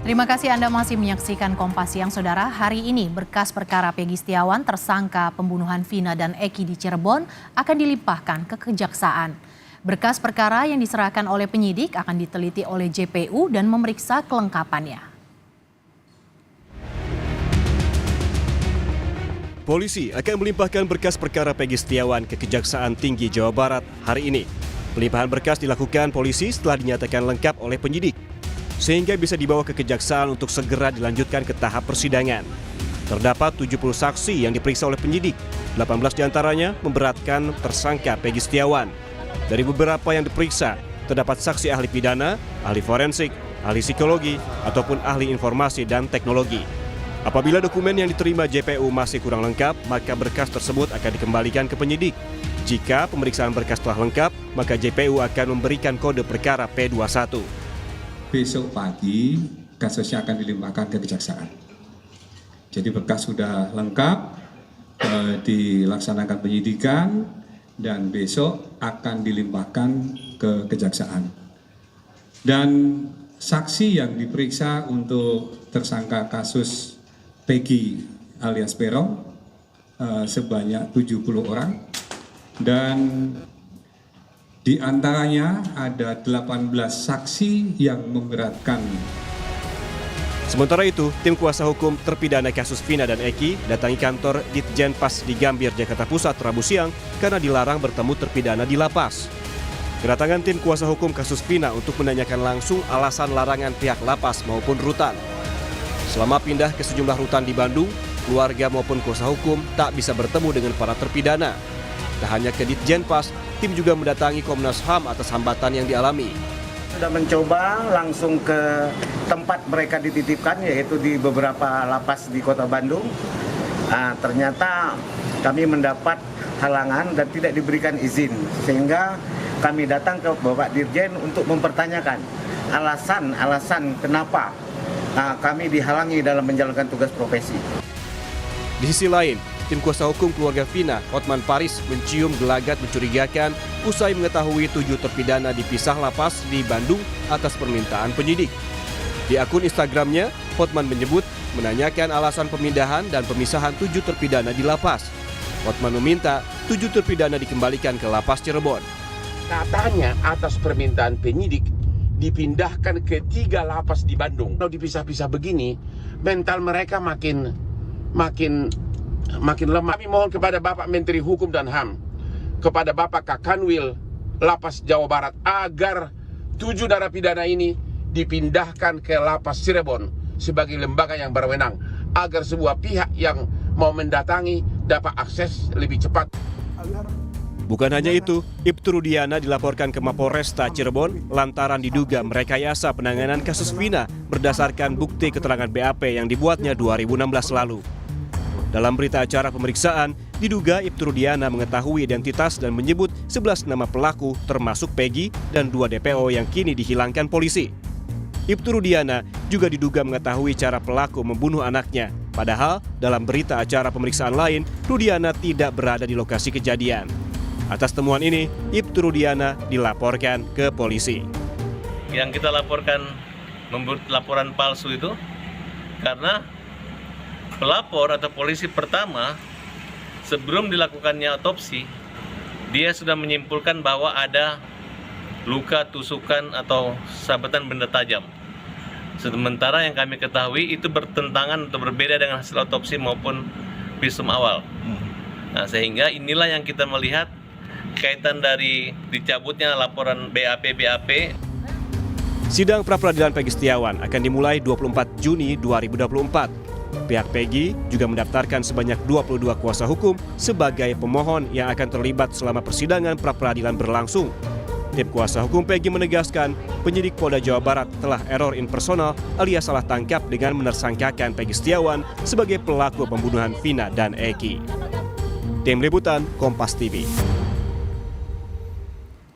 Terima kasih Anda masih menyaksikan Kompas Siang, Saudara. Hari ini berkas perkara Peggy Setiawan, tersangka pembunuhan Vina dan Eki di Cirebon, akan dilimpahkan ke Kejaksaan. Berkas perkara yang diserahkan oleh penyidik akan diteliti oleh JPU dan memeriksa kelengkapannya. Polisi akan melimpahkan berkas perkara Peggy Setiawan ke Kejaksaan Tinggi Jawa Barat hari ini. Pelimpahan berkas dilakukan polisi setelah dinyatakan lengkap oleh penyidik, sehingga bisa dibawa ke kejaksaan untuk segera dilanjutkan ke tahap persidangan. Terdapat 70 saksi yang diperiksa oleh penyidik, 18 diantaranya memberatkan tersangka Peggy Setiawan. Dari beberapa yang diperiksa, terdapat saksi ahli pidana, ahli forensik, ahli psikologi, ataupun ahli informasi dan teknologi. Apabila dokumen yang diterima JPU masih kurang lengkap, maka berkas tersebut akan dikembalikan ke penyidik. Jika pemeriksaan berkas telah lengkap, maka JPU akan memberikan kode perkara P21. Besok pagi kasusnya akan dilimpahkan ke kejaksaan. Jadi berkas sudah lengkap, dilaksanakan penyidikan, dan besok akan dilimpahkan ke kejaksaan. Dan saksi yang diperiksa untuk tersangka kasus Peggy alias Peron sebanyak 70 orang, dan di antaranya ada 18 saksi yang memberatkan. Sementara itu, tim kuasa hukum terpidana kasus Vina dan Eki datangi kantor Ditjenpas di Gambir, Jakarta Pusat Rabu siang karena dilarang bertemu terpidana di lapas. Kedatangan tim kuasa hukum kasus Vina untuk menanyakan langsung alasan larangan pihak lapas maupun rutan. Selama pindah ke sejumlah rutan di Bandung, keluarga maupun kuasa hukum tak bisa bertemu dengan para terpidana. Tak hanya ke Ditjenpas, tim juga mendatangi Komnas HAM atas hambatan yang dialami. Sudah mencoba langsung ke tempat mereka dititipkan, yaitu di beberapa lapas di Kota Bandung. Ternyata kami mendapat halangan dan tidak diberikan izin, sehingga kami datang ke Bapak Dirjen untuk mempertanyakan alasan kenapa kami dihalangi dalam menjalankan tugas profesi. Di sisi lain, tim kuasa hukum keluarga Vina, Hotman Paris, mencium gelagat mencurigakan usai mengetahui 7 terpidana dipisah lapas di Bandung atas permintaan penyidik. Di akun Instagramnya, Hotman menyebut menanyakan alasan pemindahan dan pemisahan 7 terpidana di lapas. Hotman meminta 7 terpidana dikembalikan ke lapas Cirebon. Katanya atas permintaan penyidik dipindahkan ke 3 lapas di Bandung. Kalau dipisah-pisah begini, mental mereka makin lemah. Kami mohon kepada Bapak Menteri Hukum dan HAM, kepada Bapak Kakanwil Lapas Jawa Barat, agar 7 narapidana ini dipindahkan ke Lapas Cirebon sebagai lembaga yang berwenang, agar sebuah pihak yang mau mendatangi dapat akses lebih cepat. Bukan hanya itu, Ibtu Rudiana dilaporkan ke Mapolresta Cirebon lantaran diduga merekayasa penanganan kasus Vina berdasarkan bukti keterangan BAP yang dibuatnya 2016 lalu. Dalam berita acara pemeriksaan, diduga Ibtu Rudiana mengetahui identitas dan menyebut 11 nama pelaku termasuk Peggy dan 2 DPO yang kini dihilangkan polisi. Ibtu Rudiana juga diduga mengetahui cara pelaku membunuh anaknya. Padahal dalam berita acara pemeriksaan lain, Rudiana tidak berada di lokasi kejadian. Atas temuan ini, Ibtu Rudiana dilaporkan ke polisi. Yang kita laporkan membuat laporan palsu itu karena pelapor atau polisi pertama, sebelum dilakukannya otopsi, dia sudah menyimpulkan bahwa ada luka tusukan atau sabetan benda tajam. Sementara yang kami ketahui itu bertentangan atau berbeda dengan hasil otopsi maupun visum awal. Nah, sehingga inilah yang kita melihat kaitan dari dicabutnya laporan BAP. Sidang pra-peradilan Peggy Setiawan akan dimulai 24 Juni 2024. Pihak Peggy juga mendaftarkan sebanyak 22 kuasa hukum sebagai pemohon yang akan terlibat selama persidangan pra-peradilan berlangsung. Tim kuasa hukum Peggy menegaskan penyidik Polda Jawa Barat telah error in personal alias salah tangkap dengan menersangkakan Peggy Setiawan sebagai pelaku pembunuhan Vina dan Eki. Tim Liputan Kompas TV.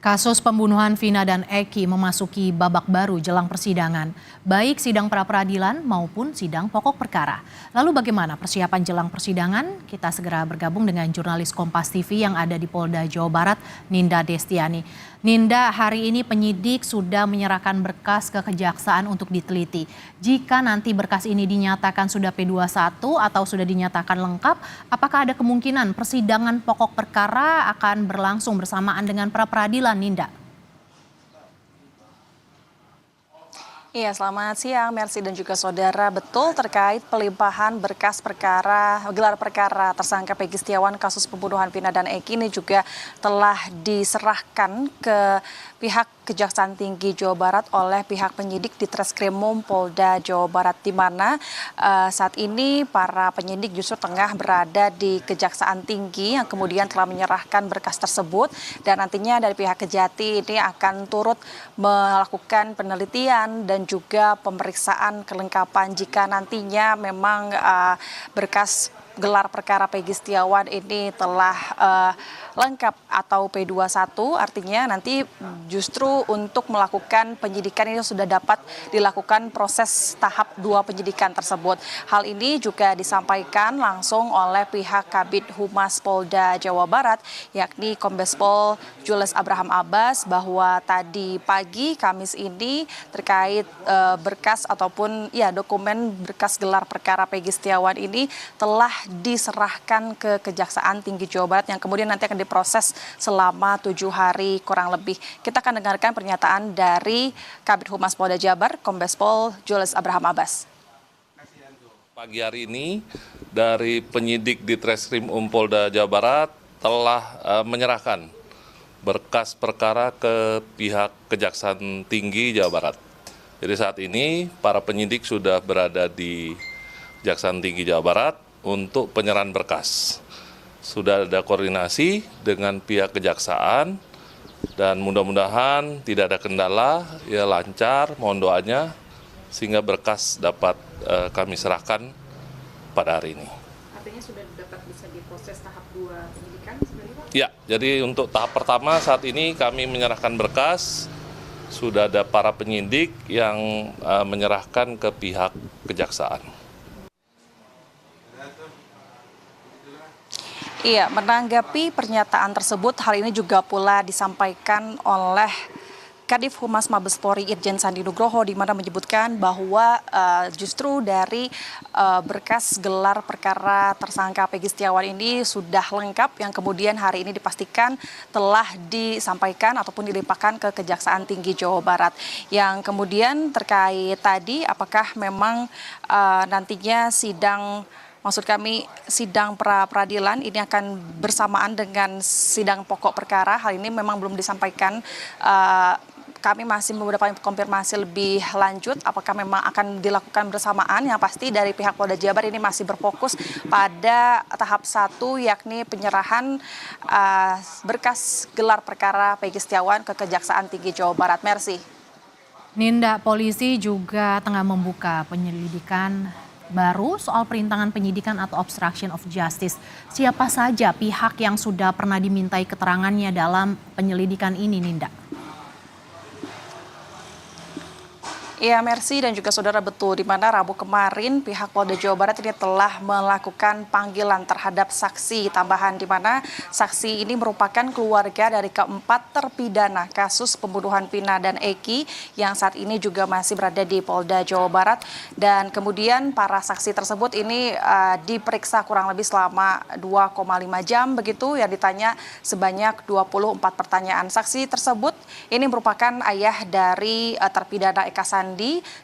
Kasus pembunuhan Vina dan Eki memasuki babak baru jelang persidangan, baik sidang pra-peradilan maupun sidang pokok perkara. Lalu bagaimana persiapan jelang persidangan? Kita segera bergabung dengan jurnalis Kompas TV yang ada di Polda Jawa Barat, Ninda Destiani. Ninda, hari ini penyidik sudah menyerahkan berkas ke kejaksaan untuk diteliti. Jika nanti berkas ini dinyatakan sudah P21 atau sudah dinyatakan lengkap, apakah ada kemungkinan persidangan pokok perkara akan berlangsung bersamaan dengan pra-peradilan, Ninda? Iya, selamat siang Mercy dan juga saudara. Betul, terkait pelimpahan berkas perkara, gelar perkara tersangka Peggy Setiawan kasus pembunuhan Vina dan Eki ini juga telah diserahkan ke pihak Kejaksaan Tinggi Jawa Barat oleh pihak penyidik di Treskrimum Polda Jawa Barat, di mana saat ini para penyidik justru tengah berada di Kejaksaan Tinggi yang kemudian telah menyerahkan berkas tersebut, dan nantinya dari pihak Kejati ini akan turut melakukan penelitian dan juga pemeriksaan kelengkapan jika nantinya memang berkas gelar perkara Peggy Setiawan ini telah lengkap atau P21, artinya nanti justru untuk melakukan penyidikan ini sudah dapat dilakukan proses tahap 2 penyidikan tersebut. Hal ini juga disampaikan langsung oleh pihak Kabid Humas Polda Jawa Barat, yakni Kombes Pol Jules Abraham Abbas, bahwa tadi pagi Kamis ini terkait berkas ataupun dokumen berkas gelar perkara Peggy Setiawan ini telah diserahkan ke Kejaksaan Tinggi Jawa Barat yang kemudian nanti akan diproses selama 7 hari kurang lebih. Kita akan dengarkan pernyataan dari Kabid Humas Polda Jabar, Kombes Pol Jules Abraham Abbas. Pagi hari ini dari penyidik di Treskrimum Polda Jawa Barat telah menyerahkan berkas perkara ke pihak Kejaksaan Tinggi Jawa Barat. Jadi saat ini para penyidik sudah berada di Kejaksaan Tinggi Jawa Barat untuk penyerahan berkas. Sudah ada koordinasi dengan pihak kejaksaan dan mudah-mudahan tidak ada kendala, ya lancar, mohon doanya sehingga berkas dapat kami serahkan pada hari ini. Artinya sudah dapat bisa diproses tahap 2 penyidikan sebenarnya, Pak? Ya, jadi untuk tahap pertama saat ini kami menyerahkan berkas, sudah ada para penyidik yang menyerahkan ke pihak kejaksaan. Iya, menanggapi pernyataan tersebut, hal ini juga pula disampaikan oleh Kadif Humas Mabes Polri Irjen Sandi Nugroho, di mana menyebutkan bahwa justru dari berkas gelar perkara tersangka Peggy Setiawan ini sudah lengkap, yang kemudian hari ini dipastikan telah disampaikan ataupun dilimpahkan ke Kejaksaan Tinggi Jawa Barat. Yang kemudian terkait tadi apakah memang nantinya sidang pra-peradilan ini akan bersamaan dengan sidang pokok perkara. Hal ini memang belum disampaikan. Kami masih beberapa konfirmasi lebih lanjut apakah memang akan dilakukan bersamaan. Yang pasti dari pihak Polda Jabar ini masih berfokus pada tahap 1, yakni penyerahan berkas gelar perkara Peggy Setiawan ke Kejaksaan Tinggi Jawa Barat. Mercy. Ninda, polisi juga tengah membuka penyelidikan baru soal perintangan penyidikan atau obstruction of justice. Siapa saja pihak yang sudah pernah dimintai keterangannya dalam penyelidikan ini, Ninda? Iya, Mercy dan juga saudara, betul, di mana Rabu kemarin pihak Polda Jawa Barat ini telah melakukan panggilan terhadap saksi tambahan, di mana saksi ini merupakan keluarga dari keempat terpidana kasus pembunuhan Vina dan Eki yang saat ini juga masih berada di Polda Jawa Barat, dan kemudian para saksi tersebut ini diperiksa kurang lebih selama 2,5 jam begitu, yang ditanya sebanyak 24 pertanyaan. Saksi tersebut ini merupakan ayah dari terpidana Eka Sandi,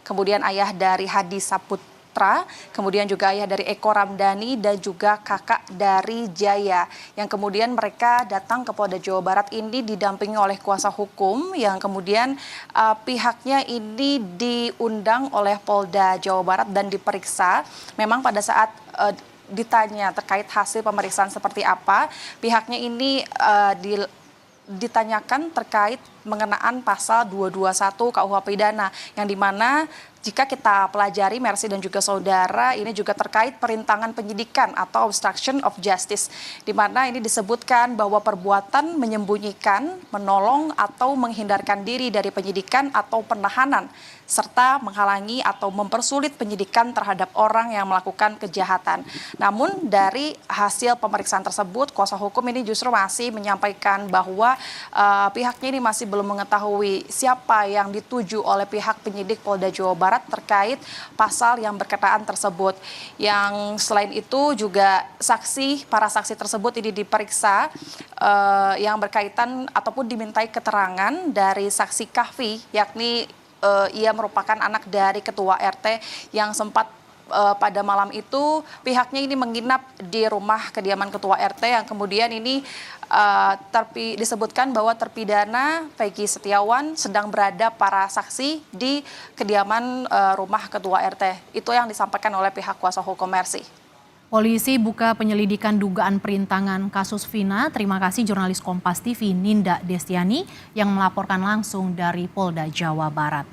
kemudian ayah dari Hadi Saputra, kemudian juga ayah dari Eko Ramdhani dan juga kakak dari Jaya, yang kemudian mereka datang ke Polda Jawa Barat ini didampingi oleh kuasa hukum, yang kemudian pihaknya ini diundang oleh Polda Jawa Barat dan diperiksa. Memang pada saat ditanya terkait hasil pemeriksaan seperti apa, pihaknya ini ditanyakan terkait mengenaan pasal 221 KUH Pidana, yang dimana jika kita pelajari Mercy dan juga saudara, ini juga terkait perintangan penyidikan atau obstruction of justice, di mana ini disebutkan bahwa perbuatan menyembunyikan, menolong atau menghindarkan diri dari penyidikan atau penahanan, serta menghalangi atau mempersulit penyidikan terhadap orang yang melakukan kejahatan. Namun dari hasil pemeriksaan tersebut, kuasa hukum ini justru masih menyampaikan bahwa pihaknya ini masih belum mengetahui siapa yang dituju oleh pihak penyidik Polda Jawa Barat terkait pasal yang berkenaan tersebut. Yang selain itu juga para saksi tersebut ini diperiksa yang berkaitan ataupun dimintai keterangan dari saksi Kahfi, yakni ia merupakan anak dari ketua RT yang sempat pada malam itu pihaknya ini menginap di rumah kediaman ketua RT yang kemudian ini disebutkan bahwa terpidana Peggy Setiawan sedang berada para saksi di kediaman rumah ketua RT. Itu yang disampaikan oleh pihak kuasa hukum Mercy. Polisi buka penyelidikan dugaan perintangan kasus Vina. Terima kasih jurnalis Kompas TV Ninda Destiani yang melaporkan langsung dari Polda Jawa Barat.